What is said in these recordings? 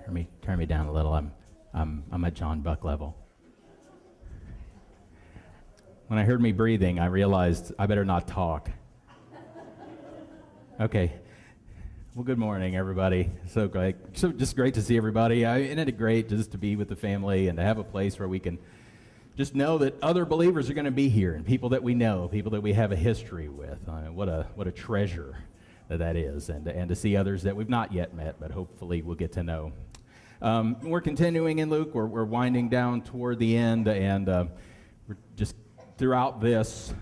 Turn me down a little. I'm at John Buck level. When I heard me breathing, I realized I better not talk. Okay. Well, good morning, everybody. So great. So just great to see everybody. Isn't it great just to be with the family and to have a place where we can just know that other believers are going to be here and people that we know, people that we have a history with. What a treasure that is, and to see others that we've not yet met, but hopefully we'll get to know. We're continuing in Luke. We're winding down toward the end, and we're just throughout this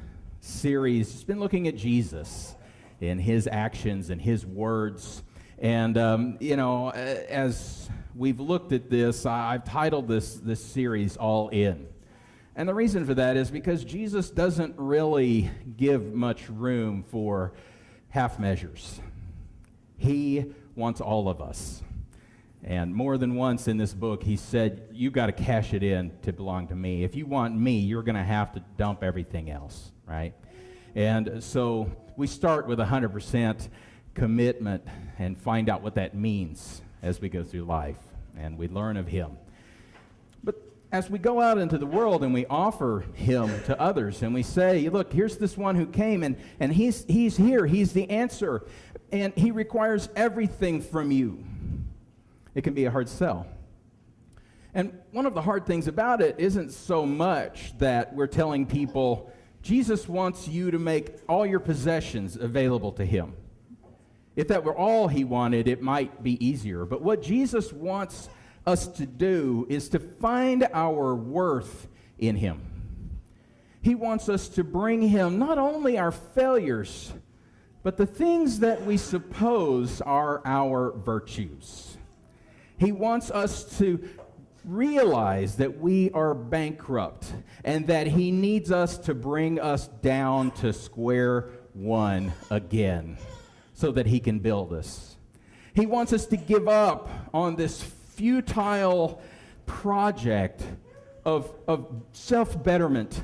series just been looking at Jesus and his actions and his words. And as we've looked at this, I've titled this series All In. And the reason for that is because Jesus doesn't really give much room for half measures. He wants all of us. And more than once in this book, he said, you've got to cash it in to belong to me. If you want me, you're going to have to dump everything else, right? And so we start with 100% commitment and find out what that means as we go through life, and we learn of him. But as we go out into the world and we offer him to others, and we say, look, here's this one who came, and he's here, he's the answer, and he requires everything from you. It can be a hard sell. And one of the hard things about it isn't so much that we're telling people, Jesus wants you to make all your possessions available to him. If that were all he wanted, it might be easier. But what Jesus wants us to do is to find our worth in him. He wants us to bring him not only our failures, but the things that we suppose are our virtues. He wants us to realize that we are bankrupt and that he needs us to bring us down to square one again so that he can build us. He wants us to give up on this futile project of self-betterment,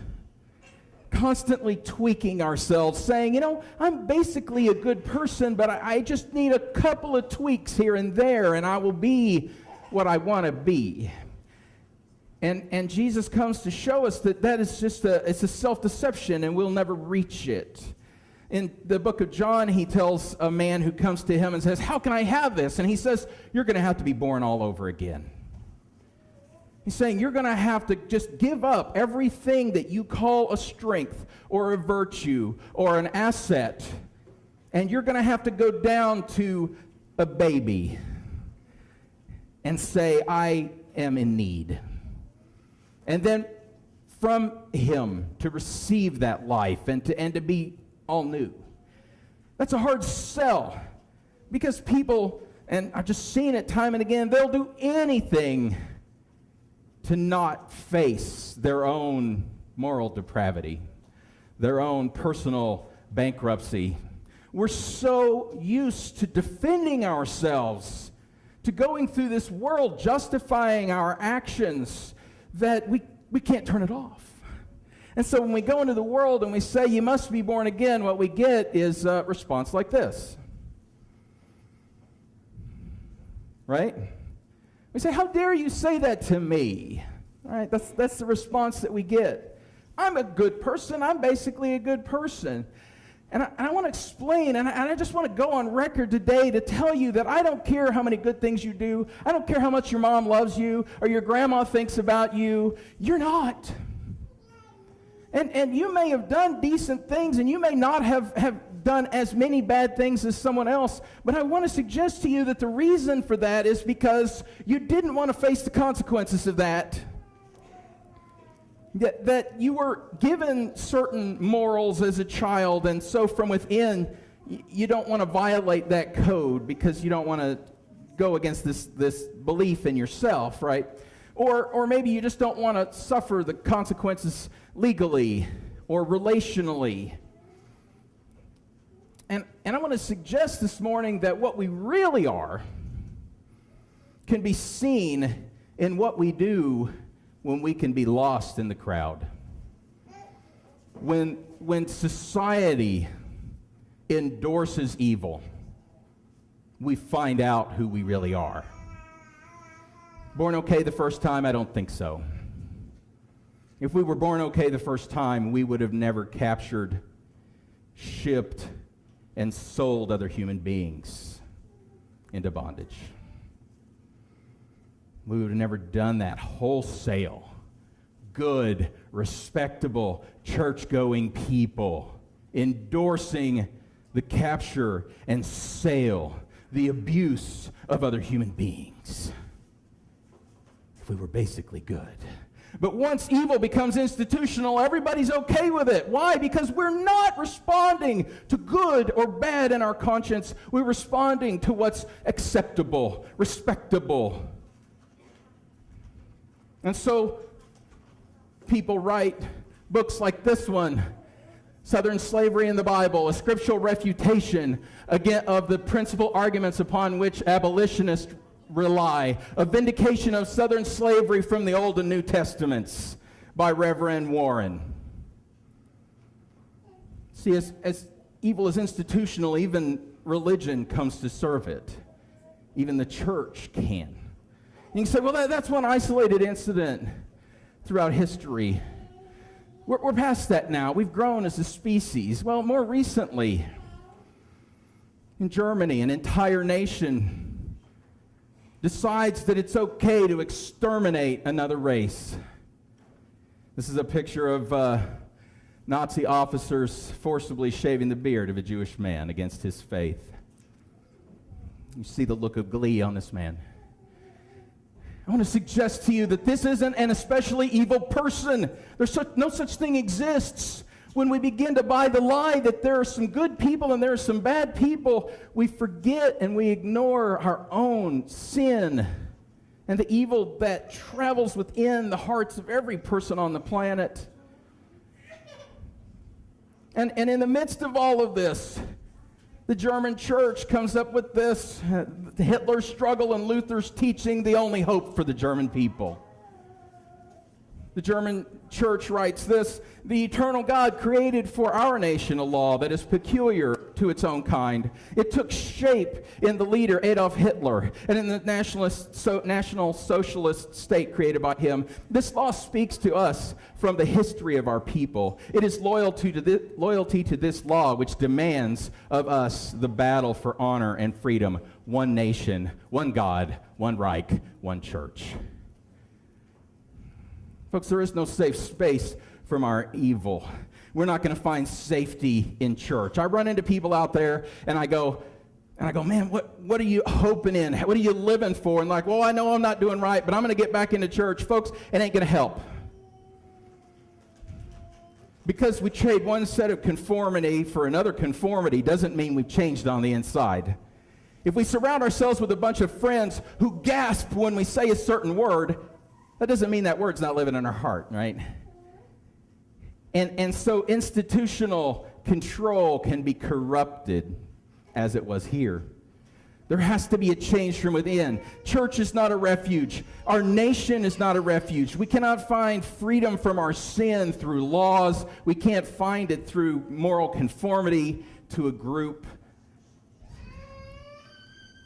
constantly tweaking ourselves, saying, I'm basically a good person, but I just need a couple of tweaks here and there, and I will be what I want to be. And Jesus comes to show us that is just it's a self-deception, and we'll never reach it. In the book of John, he tells a man who comes to him and says, how can I have this? And he says, you're going to have to be born all over again. He's saying you're going to have to just give up everything that you call a strength or a virtue or an asset, and you're going to have to go down to a baby and say, I am in need. And then from him to receive that life and to be all new. That's a hard sell because people, and I've just seen it time and again, they'll do anything to not face their own moral depravity, their own personal bankruptcy. We're so used to defending ourselves, to going through this world justifying our actions, that we can't turn it off. And so when we go into the world and we say, you must be born again, what we get is a response like this. Right? We say, how dare you say that to me? All right, that's the response that we get. I'm a good person. I'm basically a good person. And I want to explain, and I just want to go on record today to tell you that I don't care how many good things you do. I don't care how much your mom loves you or your grandma thinks about you. You're not. And you may have done decent things, and you may not have done as many bad things as someone else, but I want to suggest to you that the reason for that is because you didn't want to face the consequences of that. That you were given certain morals as a child, and so from within, you don't want to violate that code because you don't want to go against this belief in yourself, right? Or maybe you just don't want to suffer the consequences legally or relationally. And I want to suggest this morning that what we really are can be seen in what we do when we can be lost in the crowd. When society endorses evil, we find out who we really are. Born okay the first time? I don't think so. If we were born okay the first time, we would have never captured, shipped, and sold other human beings into bondage. We would have never done that wholesale. Good, respectable, church-going people endorsing the capture and sale, the abuse of other human beings. If we were basically good. But once evil becomes institutional, everybody's okay with it. Why? Because we're not responding to good or bad in our conscience. We're responding to what's acceptable, respectable. And so people write books like this one, Southern Slavery in the Bible, a scriptural refutation again of the principal arguments upon which abolitionists rely, a vindication of Southern slavery from the Old and New Testaments by Reverend Warren. See, as evil is institutional, even religion comes to serve it. Even the church can. You can say, well, that's one isolated incident throughout history. We're past that now. We've grown as a species. Well, more recently, in Germany, an entire nation decides that it's okay to exterminate another race. This is a picture of Nazi officers forcibly shaving the beard of a Jewish man against his faith. You see the look of glee on this man. I want to suggest to you that this isn't an especially evil person. No such thing exists. When we begin to buy the lie that there are some good people and there are some bad people, we forget and we ignore our own sin and the evil that travels within the hearts of every person on the planet. And in the midst of all of this, the German church comes up with this, Hitler's struggle and Luther's teaching, the only hope for the German people. The German church writes this: the eternal God created for our nation a law that is peculiar to its own kind. It took shape in the leader Adolf Hitler and in the National Socialist state created by him. This law speaks to us from the history of our people. It is loyalty to this law which demands of us the battle for honor and freedom. One nation, one God, one Reich, one church. Folks, there is no safe space from our evil. We're not going to find safety in church. I run into people out there, and I go, man, what are you hoping in? What are you living for? And like, well, I know I'm not doing right, but I'm going to get back into church. Folks, it ain't going to help. Because we trade one set of conformity for another conformity doesn't mean we've changed on the inside. If we surround ourselves with a bunch of friends who gasp when we say a certain word, that doesn't mean that word's not living in our heart, right? And so institutional control can be corrupted as it was here. There has to be a change from within. Church is not a refuge. Our nation is not a refuge. We cannot find freedom from our sin through laws. We can't find it through moral conformity to a group.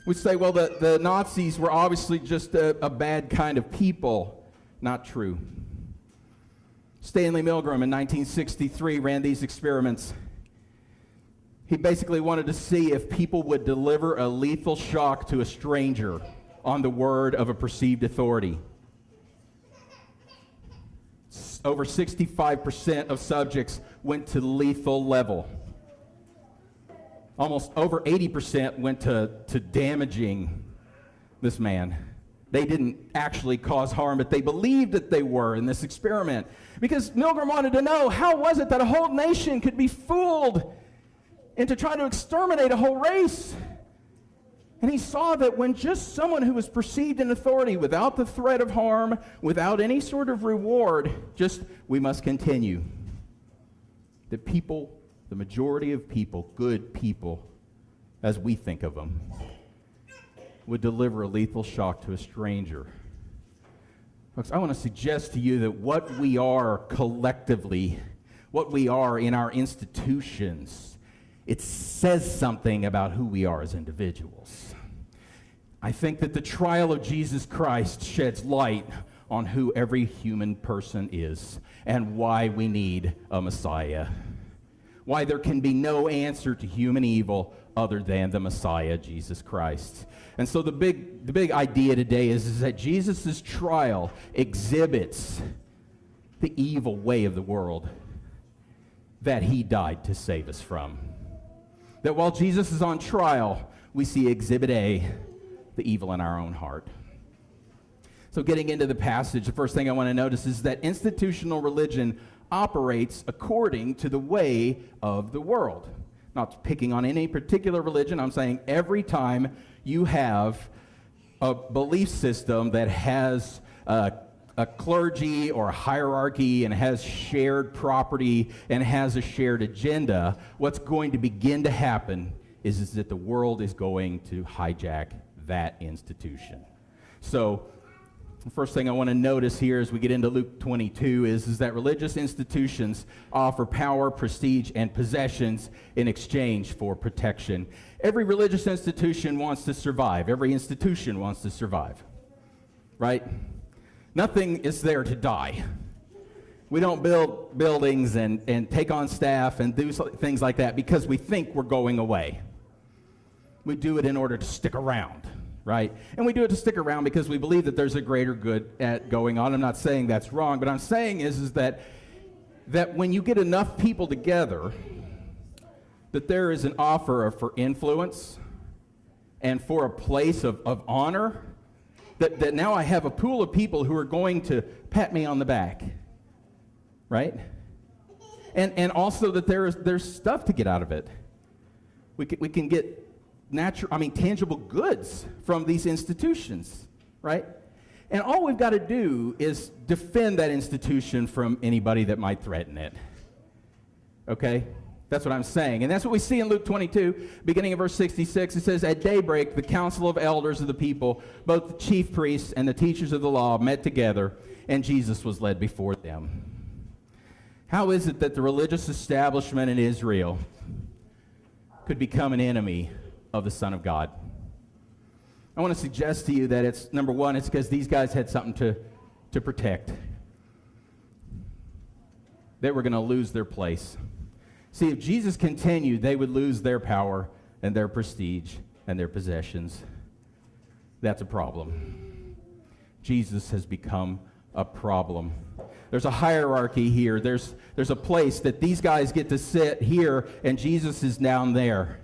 We say, well, the Nazis were obviously just a bad kind of people. Not true. Stanley Milgram in 1963 ran these experiments. He basically wanted to see if people would deliver a lethal shock to a stranger on the word of a perceived authority. Over 65% of subjects went to lethal level. Almost over 80% went to damaging this man. They didn't actually cause harm, but they believed that they were in this experiment. Because Milgram wanted to know, how was it that a whole nation could be fooled into trying to exterminate a whole race? And he saw that when just someone who was perceived in authority without the threat of harm, without any sort of reward, just, we must continue. That people, the majority of people, good people, as we think of them, would deliver a lethal shock to a stranger. Folks, I want to suggest to you that what we are collectively, what we are in our institutions, it says something about who we are as individuals. I think that the trial of Jesus Christ sheds light on who every human person is and why we need a Messiah. Why there can be no answer to human evil other than the Messiah, Jesus Christ. And so the big idea today is that Jesus' trial exhibits the evil way of the world that he died to save us from. That while Jesus is on trial, we see Exhibit A, the evil in our own heart. So getting into the passage, the first thing I want to notice is that institutional religion operates according to the way of the world. Not picking on any particular religion, I'm saying every time you have a belief system that has a clergy or a hierarchy and has shared property and has a shared agenda, what's going to begin to happen is that the world is going to hijack that institution. So the first thing I want to notice here as we get into Luke 22 is that religious institutions offer power, prestige, and possessions in exchange for protection. Every religious institution wants to survive. Every institution wants to survive, right? Nothing is there to die. We don't build buildings and take on staff and do things like that because we think we're going away. We do it in order to stick around, right? And we do it to stick around because we believe that there's a greater good going on. I'm not saying that's wrong, but I'm saying is that when you get enough people together, that there is an offer for influence and for a place of honor, that now I have a pool of people who are going to pat me on the back, right? And also that there's stuff to get out of it. We can get tangible goods from these institutions, right? And all we've got to do is defend that institution from anybody that might threaten it. Okay? That's what I'm saying. And that's what we see in Luke 22, beginning of verse 66. It says, "At daybreak, the council of elders of the people, both the chief priests and the teachers of the law, met together, and Jesus was led before them." How is it that the religious establishment in Israel could become an enemy of the Son of God? I want to suggest to you that it's, number one, it's because these guys had something to protect. They were going to lose their place. See, if Jesus continued, they would lose their power and their prestige and their possessions. That's a problem. Jesus has become a problem. There's a hierarchy here. There's a place that these guys get to sit here, and Jesus is down there.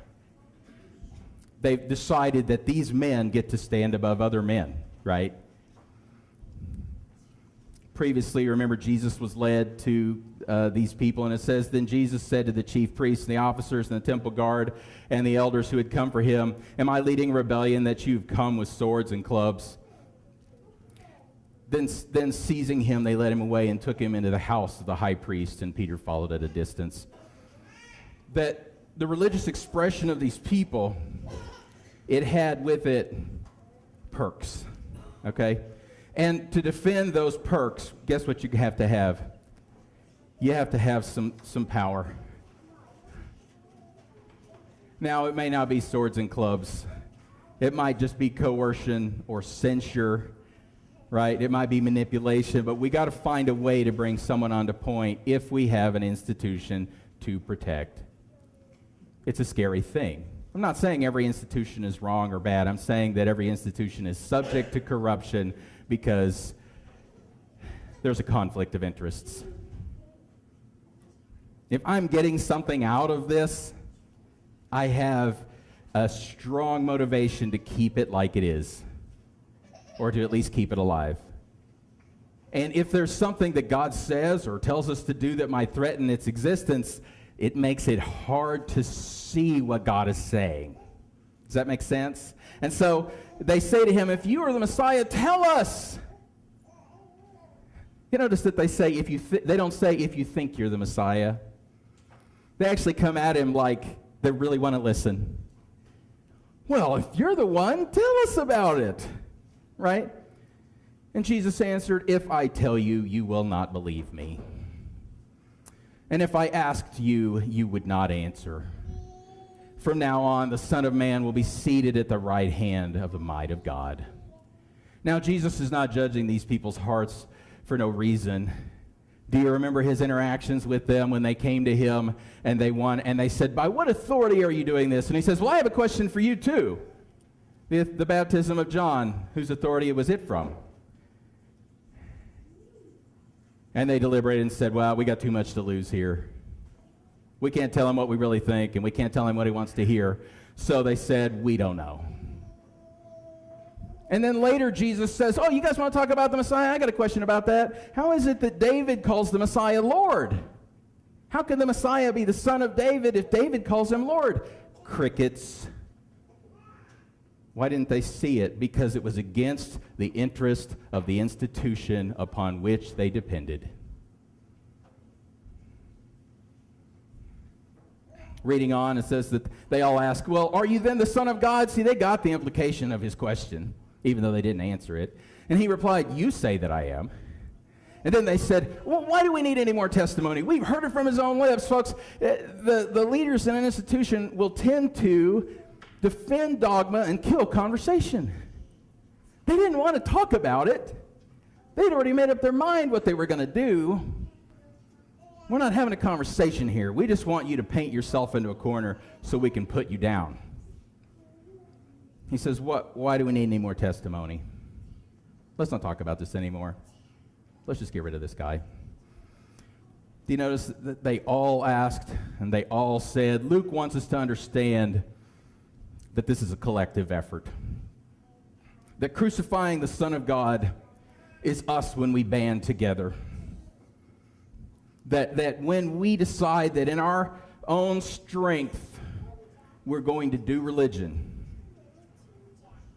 They've decided that these men get to stand above other men, right? Previously, remember, Jesus was led to these people, and it says, "Then Jesus said to the chief priests and the officers and the temple guard and the elders who had come for him, 'Am I leading rebellion that you've come with swords and clubs?' Then seizing him, they led him away and took him into the house of the high priest, and Peter followed at a distance." That the religious expression of these people, it had with it perks, okay? And to defend those perks, guess what you have to have? You have to have some power. Now, it may not be swords and clubs. It might just be coercion or censure, right? It might be manipulation, but we got to find a way to bring someone onto point if we have an institution to protect. It's a scary thing. I'm not saying every institution is wrong or bad. I'm saying that every institution is subject to corruption because there's a conflict of interests. If I'm getting something out of this, I have a strong motivation to keep it like it is, or to at least keep it alive. And if there's something that God says or tells us to do that might threaten its existence, it makes it hard to see what God is saying. Does that make sense? And so they say to him, "If you are the Messiah, tell us." You notice that they say, they don't say, "If you think you're the Messiah." They actually come at him like they really want to listen. "Well, if you're the one, tell us about it." Right? And Jesus answered, "If I tell you, you will not believe me. And if I asked you, you would not answer. From now on, the Son of Man will be seated at the right hand of the might of God. Now, Jesus is not judging these people's hearts for no reason. Do you remember his interactions with them when they came to him and they said, by what authority are you doing this? And he says, well, I have a question for you too. The baptism of John, whose authority was it from? And they deliberated and said, well, we got too much to lose here. We can't tell him what we really think, and we can't tell him what he wants to hear. So they said, we don't know. And then later Jesus says, oh, you guys want to talk about the Messiah? I got a question about that. How is it that David calls the Messiah Lord? How can the Messiah be the son of David if David calls him Lord? Crickets. Why didn't they see it? Because it was against the interest of the institution upon which they depended. Reading on, it says that they all ask, well, are you then the Son of God? See, they got the implication of his question, even though they didn't answer it. And he replied, you say that I am. And then they said, well, why do we need any more testimony? We've heard it from his own lips. Folks, the leaders in an institution will tend to defend dogma and kill conversation. They didn't want to talk about it. They'd already made up their mind what they were going to do. We're not having a conversation here. We just want you to paint yourself into a corner so we can put you down. He says, why do we need any more testimony? Let's not talk about this anymore. Let's just get rid of this guy. Do you notice that they all asked and they all said, Luke wants us to understand that this is a collective effort. That crucifying the Son of God is us when we band together. That when we decide that in our own strength we're going to do religion,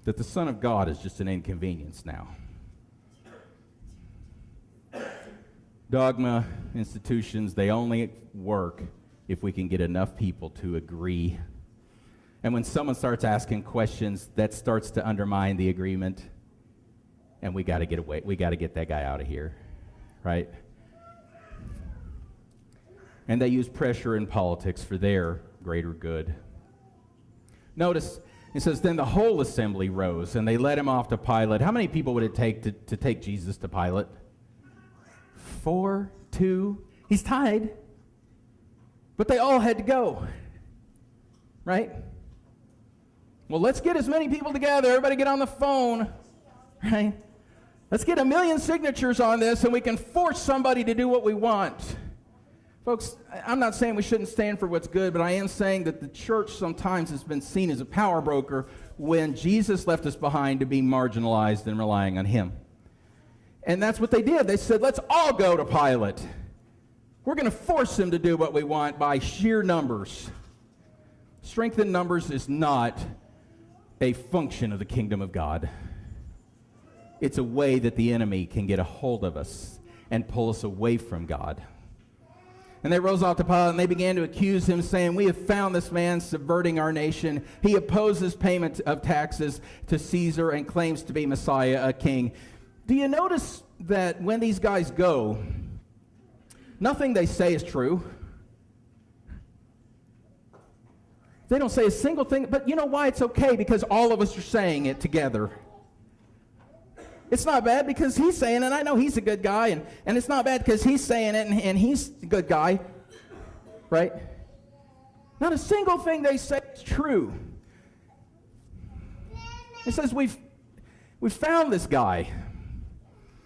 that the Son of God is just an inconvenience now. Dogma institutions, they only work if we can get enough people to agree. And when someone starts asking questions, that starts to undermine the agreement. And we got to get away. We got to get that guy out of here, right? And they use pressure in politics for their greater good. Notice, it says, then the whole assembly rose, and they led him off to Pilate. How many people would it take to take Jesus to Pilate? 4, 2. He's tied. But they all had to go, right? Well, let's get as many people together. Everybody get on the phone, right? Let's get 1 million signatures on this, and we can force somebody to do what we want. Folks, I'm not saying we shouldn't stand for what's good, but I am saying that the church sometimes has been seen as a power broker when Jesus left us behind to be marginalized and relying on him. And that's what they did. They said, let's all go to Pilate. We're going to force him to do what we want by sheer numbers. Strength in numbers is not a function of the kingdom of God. It's a way that the enemy can get a hold of us and pull us away from God. And they rose off to Pilate, and they began to accuse him, saying, we have found this man subverting our nation. He opposes payment of taxes to Caesar and claims to be Messiah, a king. Do you notice that when these guys go, nothing they say is true? They don't say a single thing, but you know why it's okay? Because all of us are saying it together. It's not bad because he's saying it, and I know he's a good guy, and it's not bad because he's saying it, and he's a good guy, right? Not a single thing they say is true. It says we found this guy,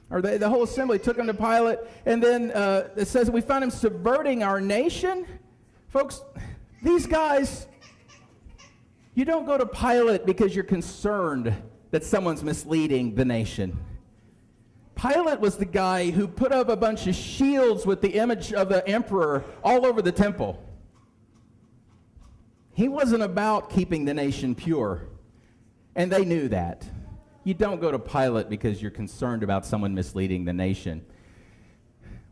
or the whole assembly took him to Pilate, and then it says we found him subverting our nation. Folks, these guys, you don't go to Pilate because you're concerned that someone's misleading the nation. Pilate was the guy who put up a bunch of shields with the image of the emperor all over the temple. He wasn't about keeping the nation pure, and they knew that. You don't go to Pilate because you're concerned about someone misleading the nation.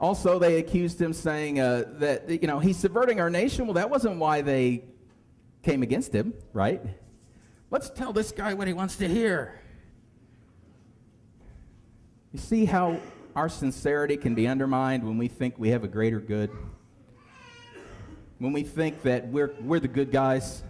Also, they accused him saying that, he's subverting our nation. Well, that wasn't why they came against him, right? Let's tell this guy what he wants to hear. You see how our sincerity can be undermined when we think we have a greater good? When we think that we're the good guys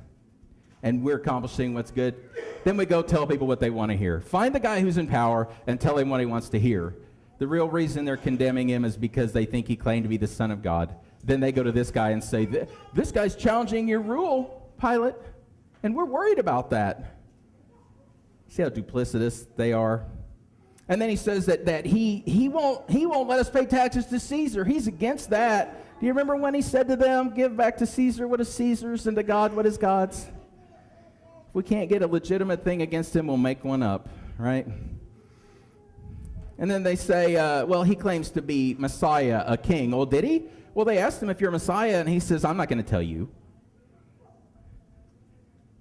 and we're accomplishing what's good, then we go tell people what they want to hear. Find the guy who's in power and tell him what he wants to hear. The real reason they're condemning him is because they think he claimed to be the Son of God. Then they go to this guy and say, this guy's challenging your rule, Pilate, and we're worried about that. See how duplicitous they are? And then he says that he won't let us pay taxes to Caesar. He's against that. Do you remember when he said to them, give back to Caesar what is Caesar's and to God what is God's? If we can't get a legitimate thing against him, we'll make one up, right? And then they say, well, he claims to be Messiah, a king. Oh, did he? Well, they asked him if you're Messiah, and he says, I'm not going to tell you.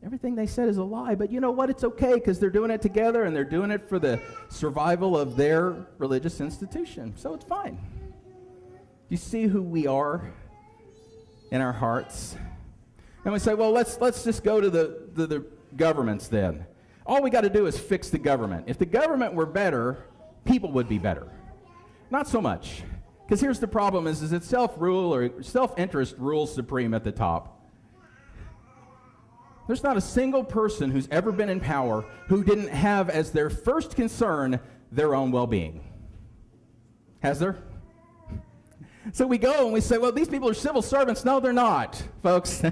Everything they said is a lie, but you know what? It's okay because they're doing it together and they're doing it for the survival of their religious institution. So it's fine. You see who we are in our hearts? And we say, well, let's just go to the governments then. All we got to do is fix the government. If the government were better, people would be better. Not so much. Because here's the problem is that self-rule or self-interest rules supreme at the top. There's not a single person who's ever been in power who didn't have as their first concern their own well-being. Has there? So we go and we say, well, these people are civil servants. No, they're not, folks.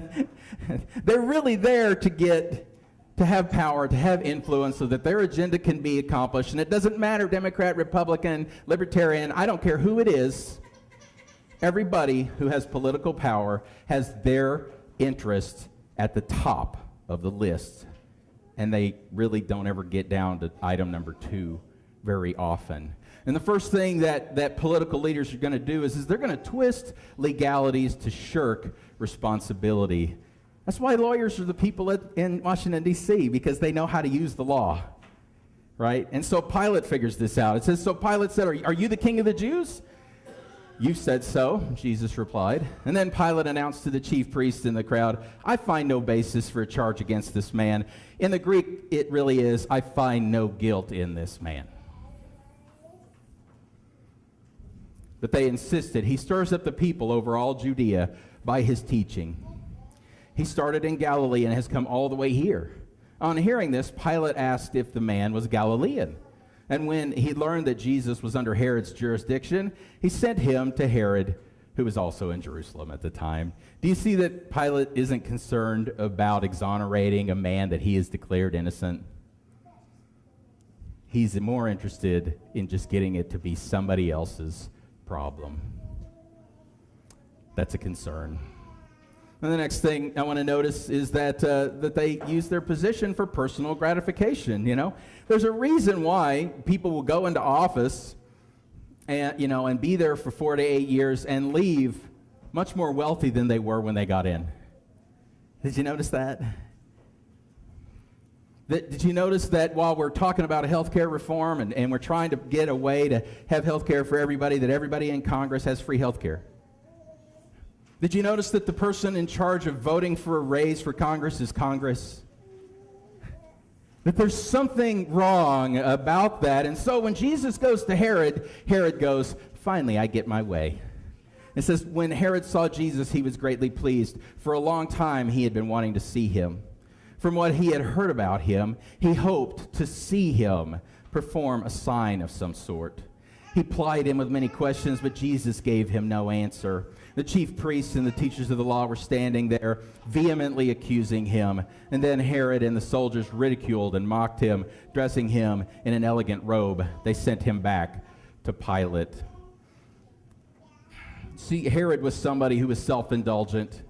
They're really there to have power, to have influence so that their agenda can be accomplished. And it doesn't matter, Democrat, Republican, Libertarian, I don't care who it is. Everybody who has political power has their interest at the top of the list, and they really don't ever get down to item number 2 very often. And the first thing that political leaders are going to do is they're going to twist legalities to shirk responsibility. That's why lawyers are the people in Washington, D.C., because they know how to use the law, right? And so Pilate figures this out. It says, so Pilate said, are you the king of the Jews? You said so, Jesus replied. And then Pilate announced to the chief priests in the crowd, I find no basis for a charge against this man. In the Greek, it really is, I find no guilt in this man. But they insisted. He stirs up the people over all Judea by his teaching. He started in Galilee and has come all the way here. On hearing this, Pilate asked if the man was Galilean. And when he learned that Jesus was under Herod's jurisdiction, he sent him to Herod, who was also in Jerusalem at the time. Do you see that Pilate isn't concerned about exonerating a man that he has declared innocent? He's more interested in just getting it to be somebody else's problem. That's a concern. And the next thing I want to notice is that they use their position for personal gratification. You know, there's a reason why people will go into office and be there for 4 to 8 years and leave much more wealthy than they were when they got in. Did you notice that? Did you notice that while we're talking about a healthcare reform and we're trying to get a way to have healthcare for everybody, that everybody in Congress has free healthcare? Did you notice that the person in charge of voting for a raise for Congress is Congress? That there's something wrong about that. And so when Jesus goes to Herod, Herod goes, finally, I get my way. It says, when Herod saw Jesus, he was greatly pleased. For a long time, he had been wanting to see him. From what he had heard about him, he hoped to see him perform a sign of some sort. He plied him with many questions, but Jesus gave him no answer. The chief priests and the teachers of the law were standing there, vehemently accusing him. And then Herod and the soldiers ridiculed and mocked him, dressing him in an elegant robe. They sent him back to Pilate. See, Herod was somebody who was self-indulgent.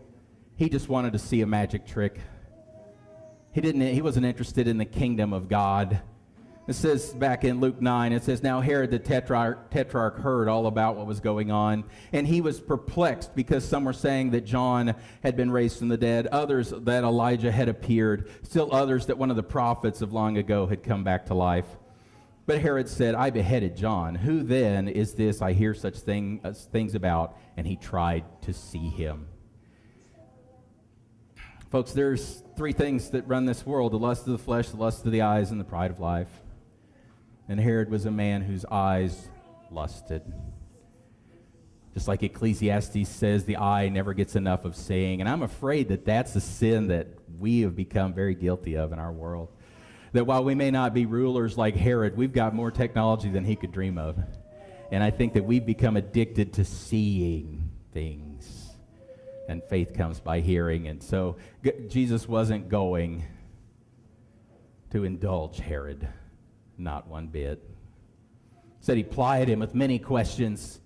He just wanted to see a magic trick. He wasn't interested in the kingdom of God. It says back in Luke 9, it says, now Herod the tetrarch heard all about what was going on, and he was perplexed because some were saying that John had been raised from the dead, others that Elijah had appeared, still others that one of the prophets of long ago had come back to life. But Herod said, I beheaded John. Who then is this I hear such things about? And he tried to see him. Folks, there's 3 things that run this world: the lust of the flesh, the lust of the eyes, and the pride of life. And Herod was a man whose eyes lusted. Just like Ecclesiastes says, the eye never gets enough of seeing. And I'm afraid that that's a sin that we have become very guilty of in our world. That while we may not be rulers like Herod, we've got more technology than he could dream of. And I think that we've become addicted to seeing things. And faith comes by hearing. And so Jesus wasn't going to indulge Herod, not one bit. Said he plied him with many questions,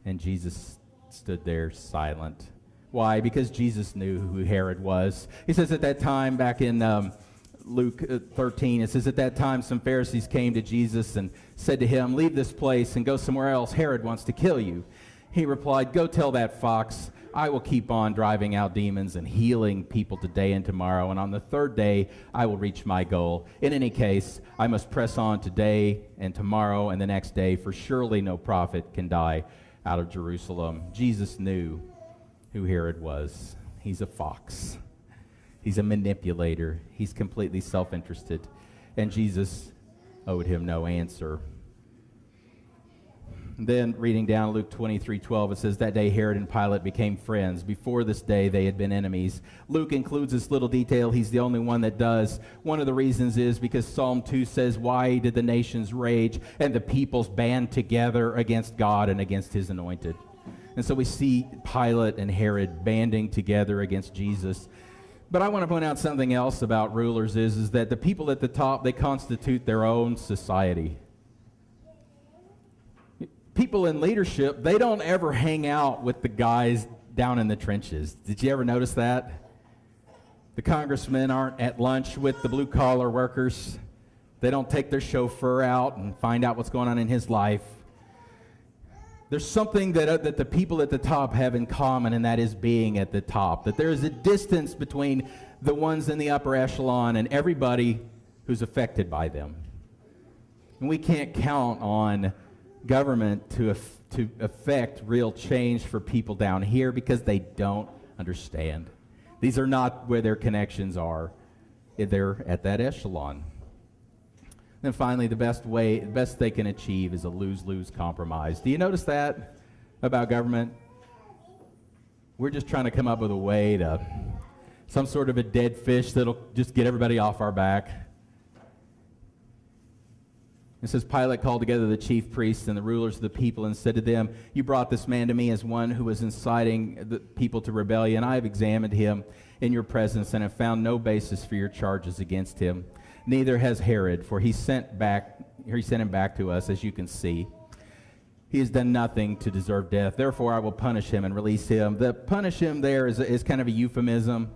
and Jesus stood there silent. Why? Because Jesus knew who Herod was. He says at that time, back in Luke 13, it says, at that time some Pharisees came to Jesus and said to him, "Leave this place and go somewhere else. Herod wants to kill you." He replied, "Go tell that fox, I will keep on driving out demons and healing people today and tomorrow, and on the third day I will reach my goal. In any case, I must press on today and tomorrow and the next day, for surely no prophet can die out of Jerusalem." Jesus knew who Herod was. He's a fox. He's a manipulator. He's completely self-interested. And Jesus owed him no answer. Then, reading down Luke 23:12, it says, "That day Herod and Pilate became friends. Before this day they had been enemies." Luke includes this little detail. He's the only one that does. One of the reasons is because Psalm 2 says, "Why did the nations rage and the peoples band together against God and against his anointed?" And so we see Pilate and Herod banding together against Jesus. But I want to point out something else about rulers is that the people at the top, they constitute their own society. People in leadership, they don't ever hang out with the guys down in the trenches. Did you ever notice that? The congressmen aren't at lunch with the blue-collar workers. They don't take their chauffeur out and find out what's going on in his life. There's something that the people at the top have in common, and that is being at the top. That there is a distance between the ones in the upper echelon and everybody who's affected by them. And we can't count on government to affect real change for people down here because they don't understand. These are not where their connections are. They're at that echelon. And finally, the best they can achieve is a lose-lose compromise. Do you notice that about government? We're just trying to come up with a way to, some sort of a dead fish that'll just get everybody off our back. It says, Pilate called together the chief priests and the rulers of the people and said to them, "You brought this man to me as one who was inciting the people to rebellion. I have examined him in your presence and have found no basis for your charges against him. Neither has Herod, for he sent him back to us, as you can see. He has done nothing to deserve death. Therefore, I will punish him and release him." The punish him there is kind of a euphemism.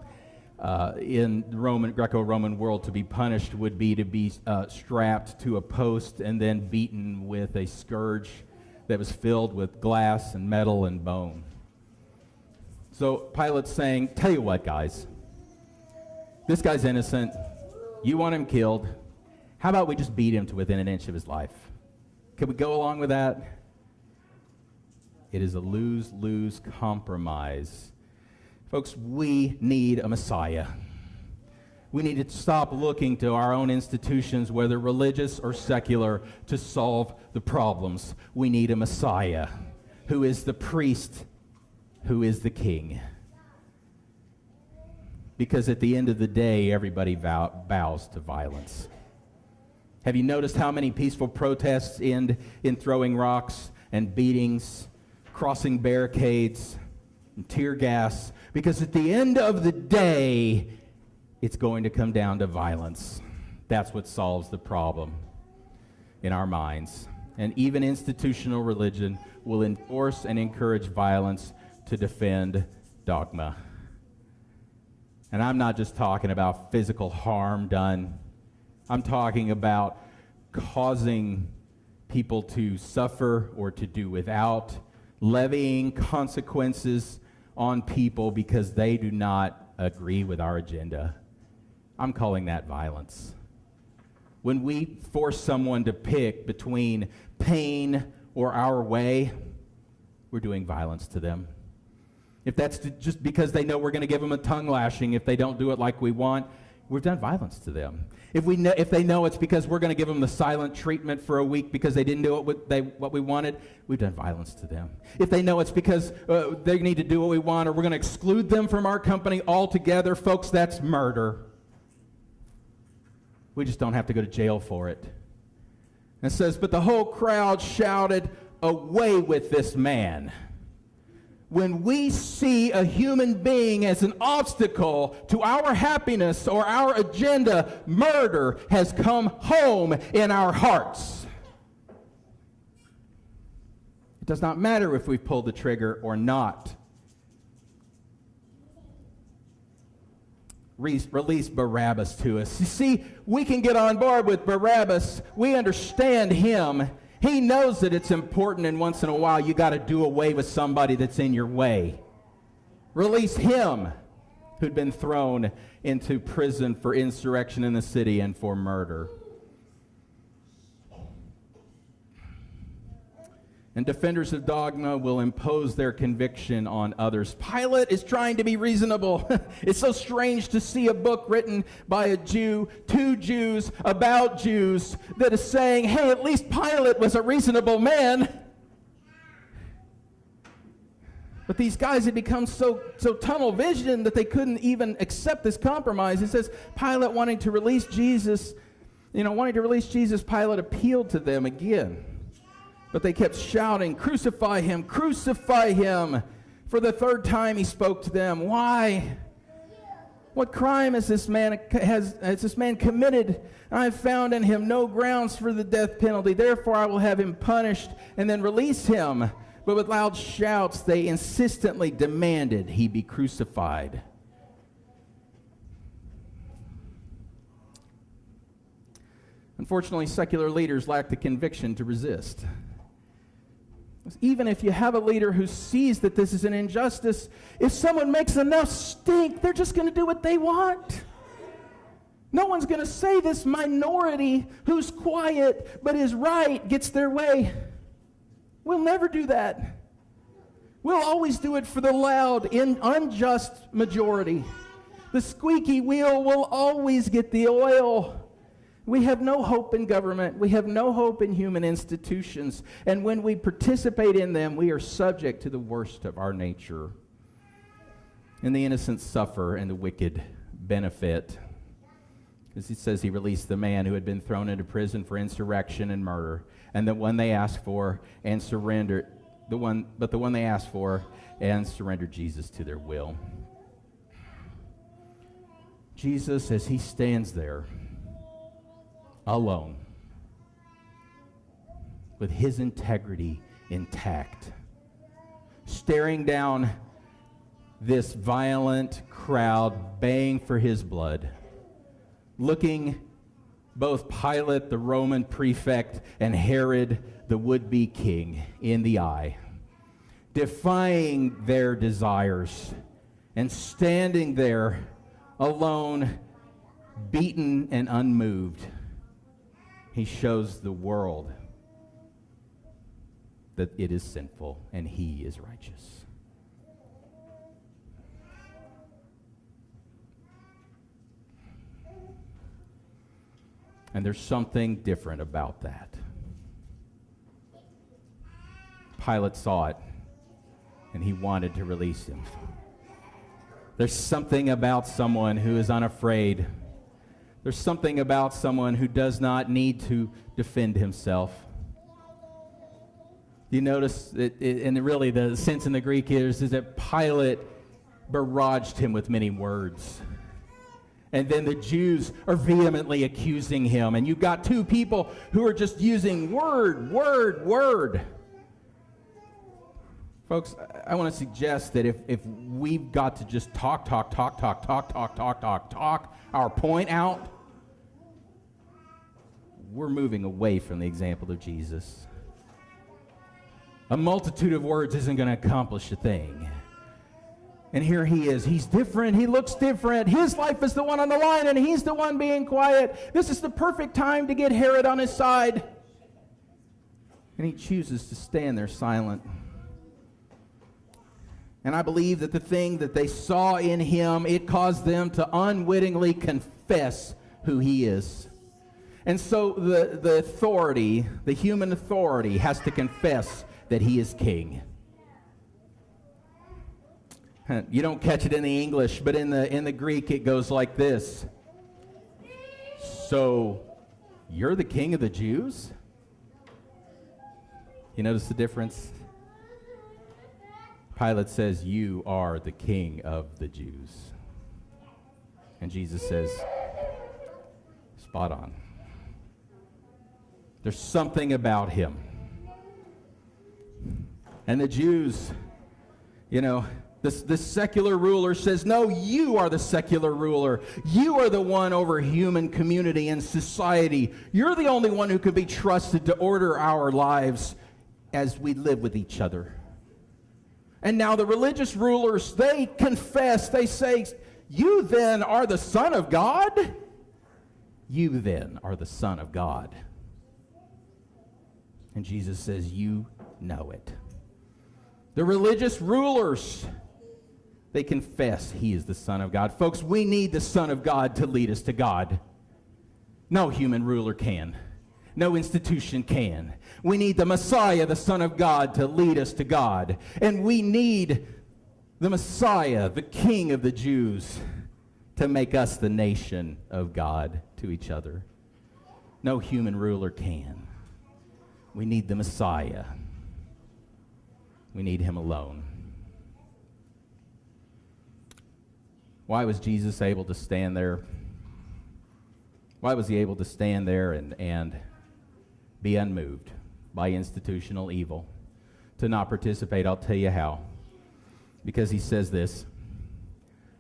In the Greco-Roman world, to be punished would be to be strapped to a post and then beaten with a scourge that was filled with glass and metal and bone. So Pilate's saying, "Tell you what, guys, this guy's innocent. You want him killed. How about we just beat him to within an inch of his life? Can we go along with that?" It is a lose-lose compromise. Folks, we need a Messiah. We need to stop looking to our own institutions, whether religious or secular, to solve the problems. We need a Messiah who is the priest, who is the king. Because at the end of the day, everybody bows to violence. Have you noticed how many peaceful protests end in throwing rocks and beatings, crossing barricades, and tear gas? Because at the end of the day, it's going to come down to violence. That's what solves the problem in our minds. And even institutional religion will enforce and encourage violence to defend dogma. And I'm not just talking about physical harm done. I'm talking about causing people to suffer or to do without, levying consequences on people because they do not agree with our agenda. I'm calling that violence. When we force someone to pick between pain or our way, we're doing violence to them. If that's just because they know we're going to give them a tongue lashing if they don't do it like we want, we've done violence to them. If they know it's because we're going to give them the silent treatment for a week because they didn't do what we wanted, we've done violence to them. If they know it's because they need to do what we want, or we're going to exclude them from our company altogether, folks, that's murder. We just don't have to go to jail for it. And it says, but the whole crowd shouted, "Away with this man." When we see a human being as an obstacle to our happiness or our agenda, murder has come home in our hearts. It does not matter if we've pulled the trigger or not. Release Barabbas to us. You see, we can get on board with Barabbas. We understand him. He knows that it's important, and once in a while you got to do away with somebody that's in your way. Release him who'd been thrown into prison for insurrection in the city and for murder. And defenders of dogma will impose their conviction on others. Pilate is trying to be reasonable. It's so strange to see a book written by a Jew, two Jews, about Jews, that is saying, hey, at least Pilate was a reasonable man. But these guys had become so tunnel vision that they couldn't even accept this compromise. It says Pilate wanting to release Jesus, Pilate appealed to them again. But they kept shouting, "Crucify him, crucify him." For the third time he spoke to them. Why? What crime has this man committed? I have found in him no grounds for the death penalty. Therefore I will have him punished and then release him. But with loud shouts they insistently demanded he be crucified. Unfortunately, secular leaders lack the conviction to resist. Even if you have a leader who sees that this is an injustice, if someone makes enough stink, they're just going to do what they want. No one's going to say this minority who's quiet but is right gets their way. We'll never do that. We'll always do it for the loud, unjust majority. The squeaky wheel will always get the oil. We have no hope in government. We have no hope in human institutions. And when we participate in them, we are subject to the worst of our nature. And the innocent suffer and the wicked benefit. As he says, he released the man who had been thrown into prison for insurrection and murder. And the one they asked for and surrendered, the one they asked for and surrendered Jesus to their will. Jesus, as he stands there, alone, with his integrity intact, staring down this violent crowd baying for his blood, looking both Pilate, the Roman prefect, and Herod, the would-be king, in the eye, defying their desires, and standing there alone, beaten and unmoved. He shows the world that it is sinful and he is righteous. And there's something different about that. Pilate saw it and he wanted to release him. There's something about someone who is unafraid. There's something about someone who does not need to defend himself. You notice, and really the sense in the Greek is that Pilate barraged him with many words. And then the Jews are vehemently accusing him. And you've got two people who are just using word. Folks, I want to suggest that if we've got to just talk our point out, we're moving away from the example of Jesus. A multitude of words isn't going to accomplish a thing. And here he is. He's different. He looks different. His life is the one on the line, and he's the one being quiet. This is the perfect time to get Herod on his side. And he chooses to stand there silent. And I believe that the thing that they saw in him, it caused them to unwittingly confess who he is. And so the authority, the human authority, has to confess that he is king. You don't catch it in the English, but in the Greek it goes like this. So, you're the king of the Jews? You notice the difference? Pilate says, you are the king of the Jews. And Jesus says, spot on. There's something about him. And the Jews, this secular ruler says, no, you are the secular ruler. You are the one over human community and society. You're the only one who could be trusted to order our lives as we live with each other. And now the religious rulers, they confess, they say, you then are the Son of God? You then are the Son of God. And Jesus says, you know it. The religious rulers, they confess he is the Son of God. Folks, we need the Son of God to lead us to God. No human ruler can. No institution can. We need the Messiah, the Son of God, to lead us to God. And we need the Messiah, the King of the Jews, to make us the nation of God to each other. No human ruler can. We need the Messiah. We need him alone. Why was Jesus able to stand there? Why was he able to stand there and be unmoved by institutional evil? To not participate, I'll tell you how. Because he says this,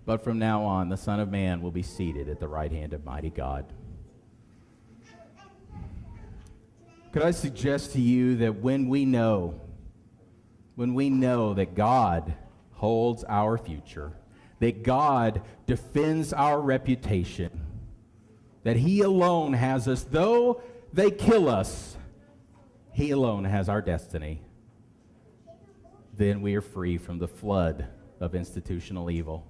but from now on, the Son of Man will be seated at the right hand of mighty God. Could I suggest to you that when we know that God holds our future, that God defends our reputation, that he alone has us, though they kill us, he alone has our destiny, then we are free from the flood of institutional evil.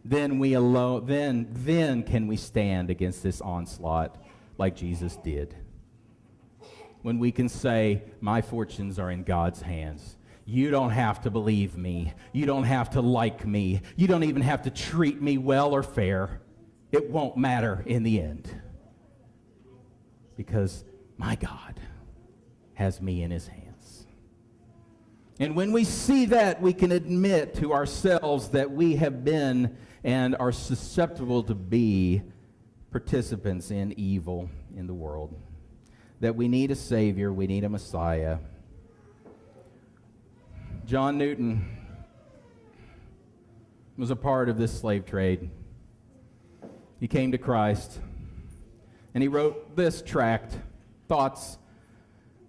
Then can we stand against this onslaught like Jesus did. When we can say, my fortunes are in God's hands. You don't have to believe me. You don't have to like me. You don't even have to treat me well or fair. It won't matter in the end. Because my God has me in his hands. And when we see that, we can admit to ourselves that we have been and are susceptible to be participants in evil in the world. That we need a Savior, we need a Messiah. John Newton was a part of this slave trade. He came to Christ, and he wrote this tract, Thoughts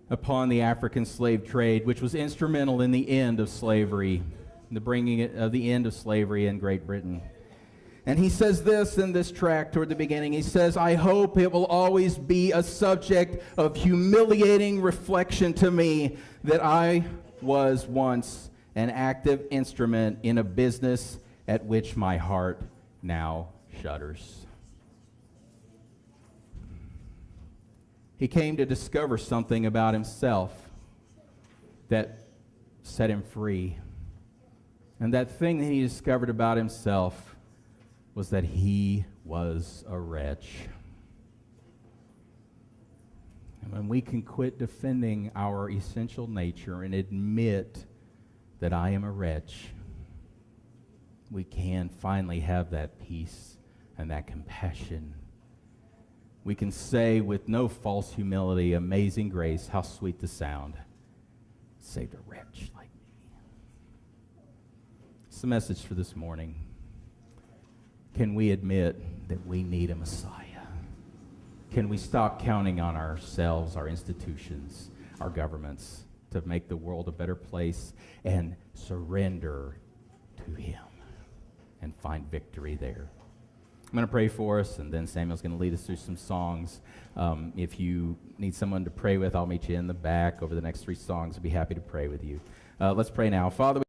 upon the African Slave Trade, which was instrumental in the end of slavery, the bringing of the end of slavery in Great Britain. And he says this in this tract toward the beginning. He says, I hope it will always be a subject of humiliating reflection to me that I was once an active instrument in a business at which my heart now shudders. He came to discover something about himself that set him free. And that thing that he discovered about himself was that he was a wretch. And when we can quit defending our essential nature and admit that I am a wretch, we can finally have that peace and that compassion. We can say with no false humility, amazing grace, how sweet the sound, saved a wretch like me. It's the message for this morning. Can we admit that we need a Messiah? Can we stop counting on ourselves, our institutions, our governments to make the world a better place and surrender to him and find victory there? I'm going to pray for us, and then Samuel's going to lead us through some songs. If you need someone to pray with, I'll meet you in the back over the next 3 songs. I'd be happy to pray with you. Let's pray now. Father,